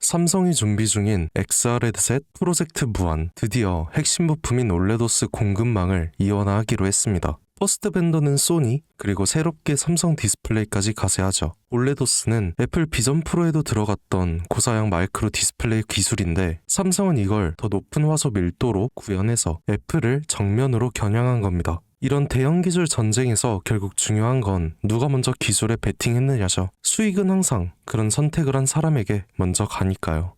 삼성이 준비 중인 XR 헤드셋 프로젝트 무한, 드디어 핵심 부품인 올레도스 공급망을 이원화하기로 했습니다. 퍼스트 벤더는 소니, 그리고 새롭게 삼성 디스플레이까지 가세하죠. 올레도스는 애플 비전 프로에도 들어갔던 고사양 마이크로 디스플레이 기술인데, 삼성은 이걸 더 높은 화소 밀도로 구현해서 애플을 정면으로 겨냥한 겁니다. 이런 대형 기술 전쟁에서 결국 중요한 건 누가 먼저 기술에 베팅했느냐죠. 수익은 항상 그런 선택을 한 사람에게 먼저 가니까요.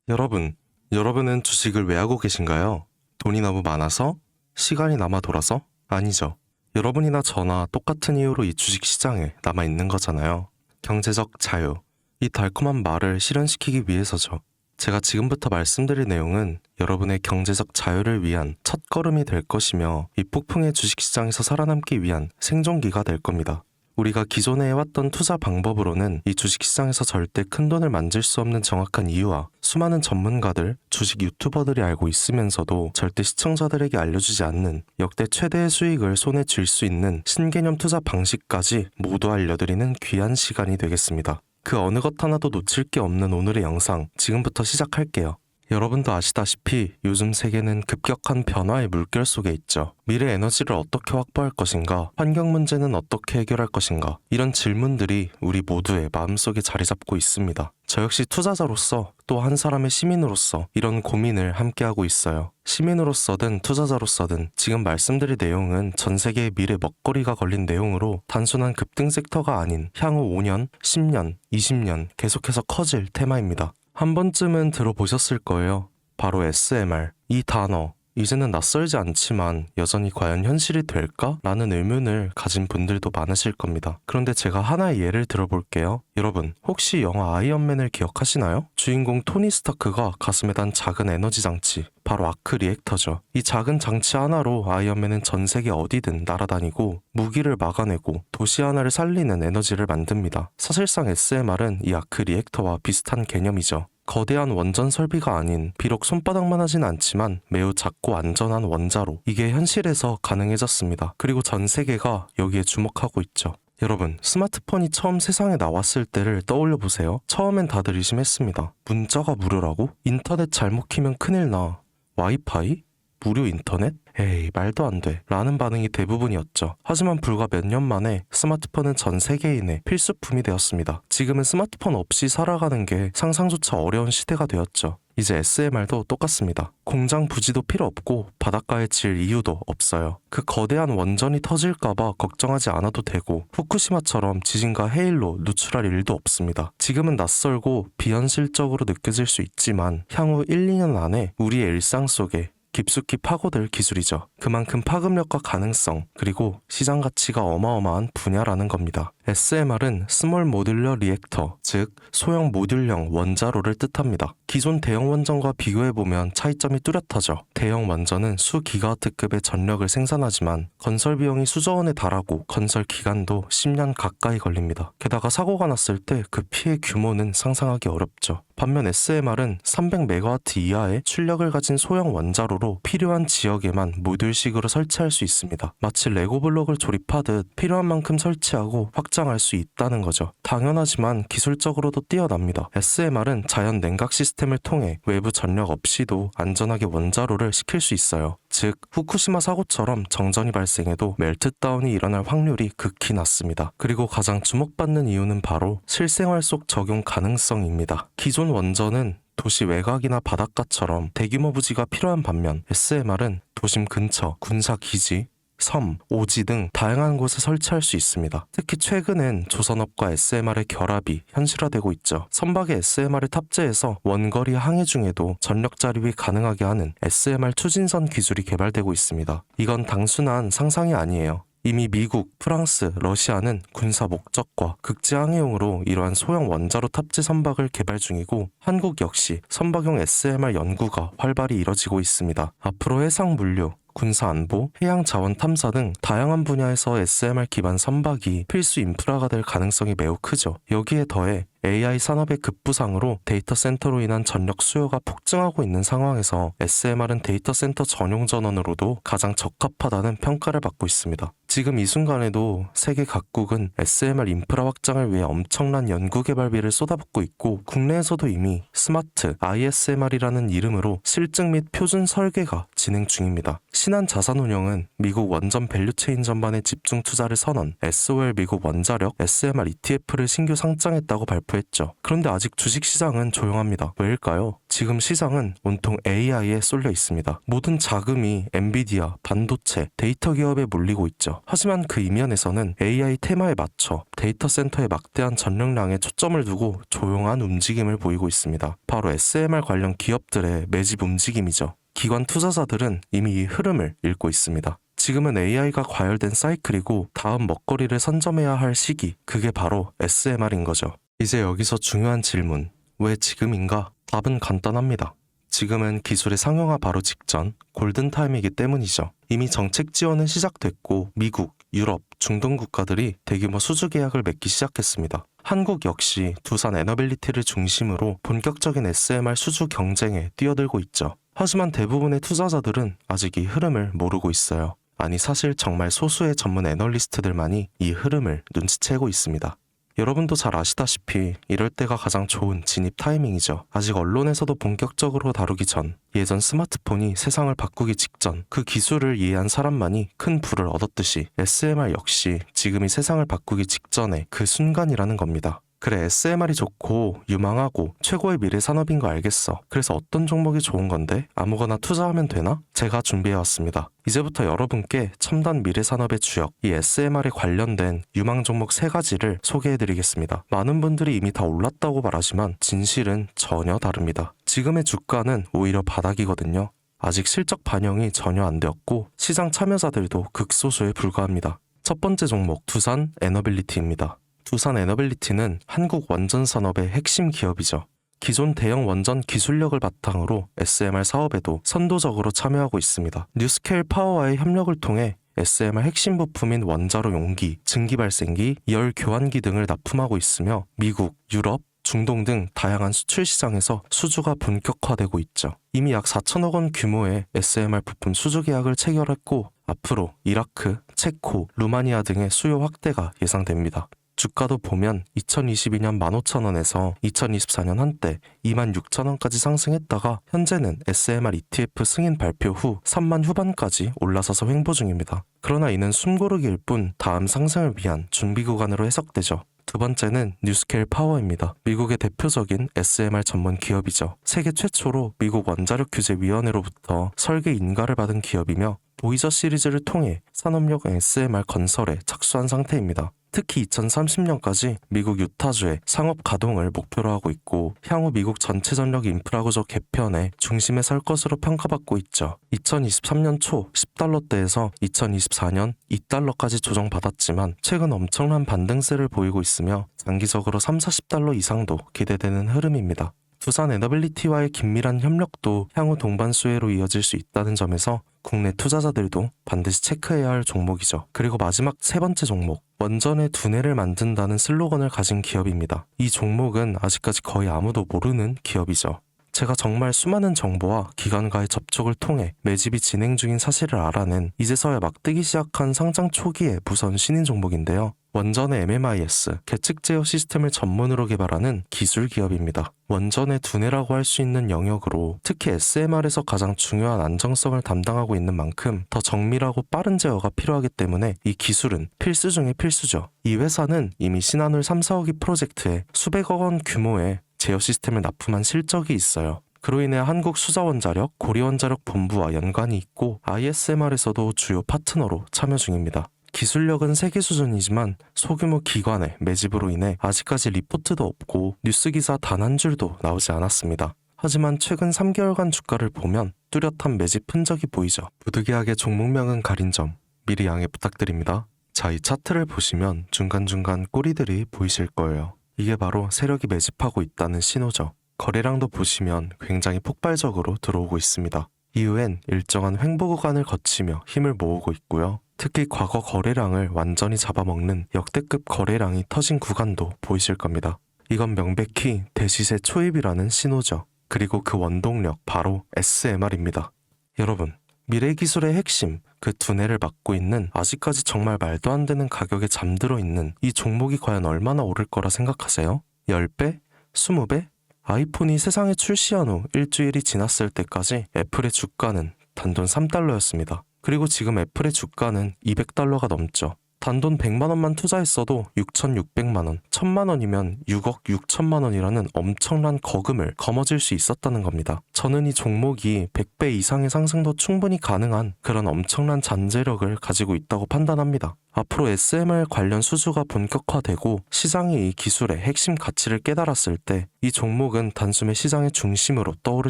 여러분은 주식을 왜 하고 계신가요? 돈이 너무 많아서? 시간이 남아 돌아서? 아니죠. 여러분이나 저나 똑같은 이유로 이 주식 시장에 남아 있는 거잖아요. 경제적 자유. 이 달콤한 말을 실현시키기 위해서죠. 제가 지금부터 말씀드릴 내용은 여러분의 경제적 자유를 위한 첫걸음이 될 것이며, 이 폭풍의 주식시장에서 살아남기 위한 생존기가 될 겁니다. 우리가 기존에 해왔던 투자 방법으로는 이 주식시장에서 절대 큰돈을 만질 수 없는 정확한 이유와 수많은 전문가들, 주식 유튜버들이 알고 있으면서도 절대 시청자들에게 알려주지 않는 역대 최대의 수익을 손에 쥘 수 있는 신개념 투자 방식까지 모두 알려드리는 귀한 시간이 되겠습니다. 그 어느 것 하나도 놓칠 게 없는 오늘의 영상, 지금부터 시작할게요. 여러분도 아시다시피 요즘 세계는 급격한 변화의 물결 속에 있죠. 미래 에너지를 어떻게 확보할 것인가, 환경 문제는 어떻게 해결할 것인가, 이런 질문들이 우리 모두의 마음속에 자리 잡고 있습니다. 저 역시 투자자로서, 또 한 사람의 시민으로서 이런 고민을 함께하고 있어요. 시민으로서든 투자자로서든 지금 말씀드릴 내용은 전 세계의 미래 먹거리가 걸린 내용으로 단순한 급등 섹터가 아닌 향후 5년, 10년, 20년 계속해서 커질 테마입니다. 한 번쯤은 들어보셨을 거예요. 바로 SMR. 이 단어, 이제는 낯설지 않지만 여전히 과연 현실이 될까? 라는 의문을 가진 분들도 많으실 겁니다. 그런데 제가 하나의 예를 들어볼게요. 여러분, 혹시 영화 아이언맨을 기억하시나요? 주인공 토니 스타크가 가슴에 단 작은 에너지 장치, 바로 아크 리액터죠. 이 작은 장치 하나로 아이언맨은 전 세계 어디든 날아다니고 무기를 막아내고 도시 하나를 살리는 에너지를 만듭니다. 사실상 SMR은 이 아크 리액터와 비슷한 개념이죠. 거대한 원전 설비가 아닌, 비록 손바닥만 하진 않지만 매우 작고 안전한 원자로, 이게 현실에서 가능해졌습니다. 그리고 전 세계가 여기에 주목하고 있죠. 여러분, 스마트폰이 처음 세상에 나왔을 때를 떠올려보세요. 처음엔 다들 의심했습니다. 문자가 무료라고? 인터넷 잘못 키면 큰일 나. 와이파이? 무료 인터넷? 에이, 말도 안 돼. 라는 반응이 대부분이었죠. 하지만 불과 몇 년 만에 스마트폰은 전 세계인의 필수품이 되었습니다. 지금은 스마트폰 없이 살아가는 게 상상조차 어려운 시대가 되었죠. 이제 SMR도 똑같습니다. 공장 부지도 필요 없고 바닷가에 질 이유도 없어요. 그 거대한 원전이 터질까봐 걱정하지 않아도 되고, 후쿠시마처럼 지진과 해일로 누출할 일도 없습니다. 지금은 낯설고 비현실적으로 느껴질 수 있지만 향후 1, 2년 안에 우리의 일상 속에 깊숙이 파고들 기술이죠. 그만큼 파급력과 가능성, 그리고 시장 가치가 어마어마한 분야라는 겁니다. SMR은 스몰 모듈러 리액터, 즉 소형 모듈형 원자로를 뜻합니다. 기존 대형 원전과 비교해보면 차이점이 뚜렷하죠. 대형 원전은 수기가와트급의 전력을 생산하지만 건설 비용이 수조 원에 달하고 건설 기간도 10년 가까이 걸립니다. 게다가 사고가 났을 때 그 피해 규모는 상상하기 어렵죠. 반면 SMR은 300MW 이하의 출력을 가진 소형 원자로로 필요한 지역에만 모듈식으로 설치할 수 있습니다. 마치 레고 블록을 조립하듯 필요한 만큼 설치하고 확장할 수 있다는 거죠. 당연하지만 기술적으로도 뛰어납니다. SMR은 자연 냉각 시스템을 통해 외부 전력 없이도 안전하게 원자로를 식힐 수 있어요. 즉, 후쿠시마 사고처럼 정전이 발생해도 멜트다운이 일어날 확률이 극히 낮습니다. 그리고 가장 주목받는 이유는 바로 실생활 속 적용 가능성입니다. 기존 원전은 도시 외곽이나 바닷가처럼 대규모 부지가 필요한 반면 SMR은 도심 근처, 군사기지, 섬, 오지 등 다양한 곳에 설치할 수 있습니다. 특히 최근엔 조선업과 SMR의 결합이 현실화되고 있죠. 선박에 SMR을 탑재해서 원거리 항해 중에도 전력 자립이 가능하게 하는 SMR 추진선 기술이 개발되고 있습니다. 이건 단순한 상상이 아니에요. 이미 미국, 프랑스, 러시아는 군사 목적과 극지 항해용으로 이러한 소형 원자로 탑재 선박을 개발 중이고, 한국 역시 선박용 SMR 연구가 활발히 이뤄지고 있습니다. 앞으로 해상 물류, 군사 안보, 해양 자원 탐사 등 다양한 분야에서 SMR 기반 선박이 필수 인프라가 될 가능성이 매우 크죠. 여기에 더해 AI 산업의 급부상으로 데이터 센터로 인한 전력 수요가 폭증하고 있는 상황에서 SMR은 데이터 센터 전용 전원으로도 가장 적합하다는 평가를 받고 있습니다. 지금 이 순간에도 세계 각국은 SMR 인프라 확장을 위해 엄청난 연구개발비를 쏟아붓고 있고 국내에서도 이미 스마트 ISMR이라는 이름으로 실증 및 표준 설계가 진행 중입니다. 신한자산운용은 미국 원전 밸류체인 전반에 집중 투자를 선언, SOL 미국 원자력 SMR ETF를 신규 상장했다고 발표했죠. 그런데 아직 주식시장은 조용합니다. 왜일까요? 지금 시장은 온통 AI에 쏠려 있습니다. 모든 자금이 엔비디아, 반도체, 데이터 기업에 몰리고 있죠. 하지만 그 이면에서는 AI 테마에 맞춰 데이터 센터에 막대한 전력량에 초점을 두고 조용한 움직임을 보이고 있습니다. 바로 SMR 관련 기업들의 매집 움직임이죠. 기관 투자자들은 이미 이 흐름을 읽고 있습니다. 지금은 AI가 과열된 사이클이고 다음 먹거리를 선점해야 할 시기, 그게 바로 SMR인 거죠. 이제 여기서 중요한 질문, 왜 지금인가? 답은 간단합니다. 지금은 기술의 상용화 바로 직전 골든타임이기 때문이죠. 이미 정책 지원은 시작됐고 미국, 유럽, 중동 국가들이 대규모 수주 계약을 맺기 시작했습니다. 한국 역시 두산 에너빌리티를 중심으로 본격적인 SMR 수주 경쟁에 뛰어들고 있죠. 하지만 대부분의 투자자들은 아직 이 흐름을 모르고 있어요. 아니 사실 정말 소수의 전문 애널리스트들만이 이 흐름을 눈치채고 있습니다. 여러분도 잘 아시다시피 이럴 때가 가장 좋은 진입 타이밍이죠. 아직 언론에서도 본격적으로 다루기 전, 예전 스마트폰이 세상을 바꾸기 직전 그 기술을 이해한 사람만이 큰 부를 얻었듯이 SMR 역시 지금이 세상을 바꾸기 직전의 그 순간이라는 겁니다. 그래, SMR이 좋고 유망하고 최고의 미래 산업인 거 알겠어. 그래서 어떤 종목이 좋은 건데? 아무거나 투자하면 되나? 제가 준비해왔습니다. 이제부터 여러분께 첨단 미래 산업의 주역, 이 SMR에 관련된 유망 종목 3가지를 소개해드리겠습니다. 많은 분들이 이미 다 올랐다고 말하지만 진실은 전혀 다릅니다. 지금의 주가는 오히려 바닥이거든요. 아직 실적 반영이 전혀 안 되었고 시장 참여자들도 극소수에 불과합니다. 첫 번째 종목, 두산 에너빌리티입니다. 두산 에너빌리티는 한국 원전 산업의 핵심 기업이죠. 기존 대형 원전 기술력을 바탕으로 SMR 사업에도 선도적으로 참여하고 있습니다. 뉴스케일 파워와의 협력을 통해 SMR 핵심 부품인 원자로 용기, 증기 발생기, 열 교환기 등을 납품하고 있으며 미국, 유럽, 중동 등 다양한 수출 시장에서 수주가 본격화되고 있죠. 이미 약 4천억 원 규모의 SMR 부품 수주 계약을 체결했고 앞으로 이라크, 체코, 루마니아 등의 수요 확대가 예상됩니다. 주가도 보면 2022년 15,000원에서 2024년 한때 26,000원까지 상승했다가 현재는 SMR ETF 승인 발표 후 3만 후반까지 올라서서 횡보 중입니다. 그러나 이는 숨고르기일 뿐 다음 상승을 위한 준비 구간으로 해석되죠. 두 번째는 뉴스케일 파워입니다. 미국의 대표적인 SMR 전문 기업이죠. 세계 최초로 미국 원자력 규제 위원회로부터 설계 인가를 받은 기업이며 보이저 시리즈를 통해 산업용 SMR 건설에 착수한 상태입니다. 특히 2030년까지 미국 유타주의 상업 가동을 목표로 하고 있고 향후 미국 전체 전력 인프라 구조 개편의 중심에 설 것으로 평가받고 있죠. 2023년 초 10달러대에서 2024년 2달러까지 조정받았지만 최근 엄청난 반등세를 보이고 있으며 장기적으로 30-40달러 이상도 기대되는 흐름입니다. 두산 에너빌리티와의 긴밀한 협력도 향후 동반 수혜로 이어질 수 있다는 점에서 국내 투자자들도 반드시 체크해야 할 종목이죠. 그리고 마지막 3번째 종목, 원전의 두뇌를 만든다는 슬로건을 가진 기업입니다. 이 종목은 아직까지 거의 아무도 모르는 기업이죠. 제가 정말 수많은 정보와 기관과의 접촉을 통해 매집이 진행 중인 사실을 알아낸 이제서야 막 뜨기 시작한 상장 초기의 무서운 신인 종목인데요. 원전의 MMIS, 계측 제어 시스템을 전문으로 개발하는 기술 기업입니다. 원전의 두뇌라고 할 수 있는 영역으로 특히 SMR에서 가장 중요한 안정성을 담당하고 있는 만큼 더 정밀하고 빠른 제어가 필요하기 때문에 이 기술은 필수 중의 필수죠. 이 회사는 이미 신한울 3-4호기 프로젝트에 수백억 원 규모의 제어 시스템을 납품한 실적이 있어요. 그로 인해 한국수자원자력, 고리원자력 본부와 연관이 있고 ISMR에서도 주요 파트너로 참여 중입니다. 기술력은 세계 수준이지만 소규모 기관의 매집으로 인해 아직까지 리포트도 없고 뉴스 기사 단 한 줄도 나오지 않았습니다. 하지만 최근 3개월간 주가를 보면 뚜렷한 매집 흔적이 보이죠. 부득이하게 종목명은 가린 점 미리 양해 부탁드립니다. 자, 이 차트를 보시면 중간중간 꼬리들이 보이실 거예요. 이게 바로 세력이 매집하고 있다는 신호죠. 거래량도 보시면 굉장히 폭발적으로 들어오고 있습니다. 이후엔 일정한 횡보 구간을 거치며 힘을 모으고 있고요. 특히 과거 거래량을 완전히 잡아먹는 역대급 거래량이 터진 구간도 보이실 겁니다. 이건 명백히 대시세 초입이라는 신호죠. 그리고 그 원동력 바로 SMR입니다. 여러분, 미래기술의 핵심, 그 두뇌를 맡고 있는 아직까지 정말 말도 안 되는 가격에 잠들어 있는 이 종목이 과연 얼마나 오를 거라 생각하세요? 10배? 20배? 아이폰이 세상에 출시한 후 일주일이 지났을 때까지 애플의 주가는 단돈 3달러였습니다. 그리고 지금 애플의 주가는 200달러가 넘죠. 단돈 100만원만 투자했어도 6,600만원, 1,000만원이면 6억 6천만원이라는 엄청난 거금을 거머쥘 수 있었다는 겁니다. 저는 이 종목이 100배 이상의 상승도 충분히 가능한 그런 엄청난 잠재력을 가지고 있다고 판단합니다. 앞으로 SMR 관련 수주가 본격화되고 시장이 이 기술의 핵심 가치를 깨달았을 때 이 종목은 단숨에 시장의 중심으로 떠오를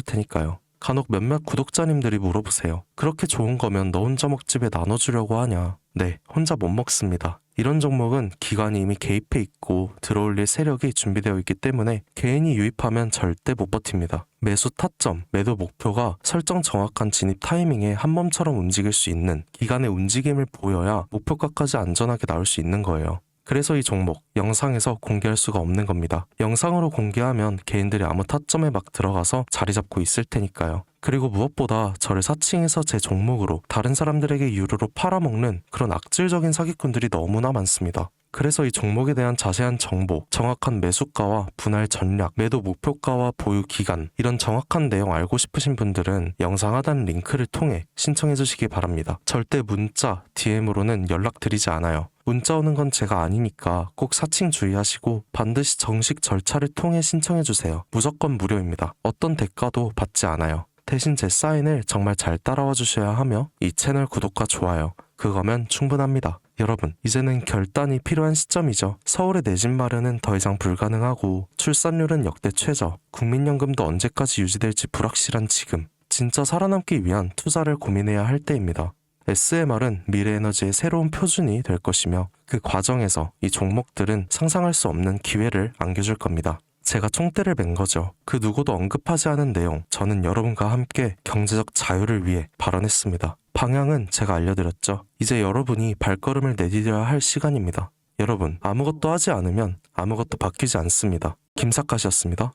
테니까요. 간혹 몇몇 구독자님들이 물어보세요. 그렇게 좋은 거면 너 혼자 먹지 왜 나눠주려고 하냐? 네, 혼자 못 먹습니다. 이런 종목은 기관이 이미 개입해 있고 들어올릴 세력이 준비되어 있기 때문에 개인이 유입하면 절대 못 버팁니다. 매수 타점, 매도 목표가 설정 정확한 진입 타이밍에 한몸처럼 움직일 수 있는 기관의 움직임을 보여야 목표가까지 안전하게 나올 수 있는 거예요. 그래서 이 종목 영상에서 공개할 수가 없는 겁니다. 영상으로 공개하면 개인들이 아무 타점에 막 들어가서 자리 잡고 있을 테니까요. 그리고 무엇보다 저를 사칭해서 제 종목으로 다른 사람들에게 유료로 팔아먹는 그런 악질적인 사기꾼들이 너무나 많습니다. 그래서 이 종목에 대한 자세한 정보, 정확한 매수가와 분할 전략, 매도 목표가와 보유 기간 이런 정확한 내용 알고 싶으신 분들은 영상 하단 링크를 통해 신청해 주시기 바랍니다. 절대 문자, DM으로는 연락드리지 않아요. 문자 오는 건 제가 아니니까 꼭 사칭 주의하시고 반드시 정식 절차를 통해 신청해 주세요. 무조건 무료입니다. 어떤 대가도 받지 않아요. 대신 제 사인을 정말 잘 따라와 주셔야 하며 이 채널 구독과 좋아요, 그거면 충분합니다. 여러분, 이제는 결단이 필요한 시점이죠. 서울의 내 집 마련은 더 이상 불가능하고 출산율은 역대 최저, 국민연금도 언제까지 유지될지 불확실한 지금, 진짜 살아남기 위한 투자를 고민해야 할 때입니다. SMR은 미래에너지의 새로운 표준이 될 것이며 그 과정에서 이 종목들은 상상할 수 없는 기회를 안겨줄 겁니다. 제가 총대를 맨 거죠. 그 누구도 언급하지 않은 내용, 저는 여러분과 함께 경제적 자유를 위해 발언했습니다. 방향은 제가 알려드렸죠. 이제 여러분이 발걸음을 내디뎌야 할 시간입니다. 여러분, 아무것도 하지 않으면 아무것도 바뀌지 않습니다. 김사카시였습니다.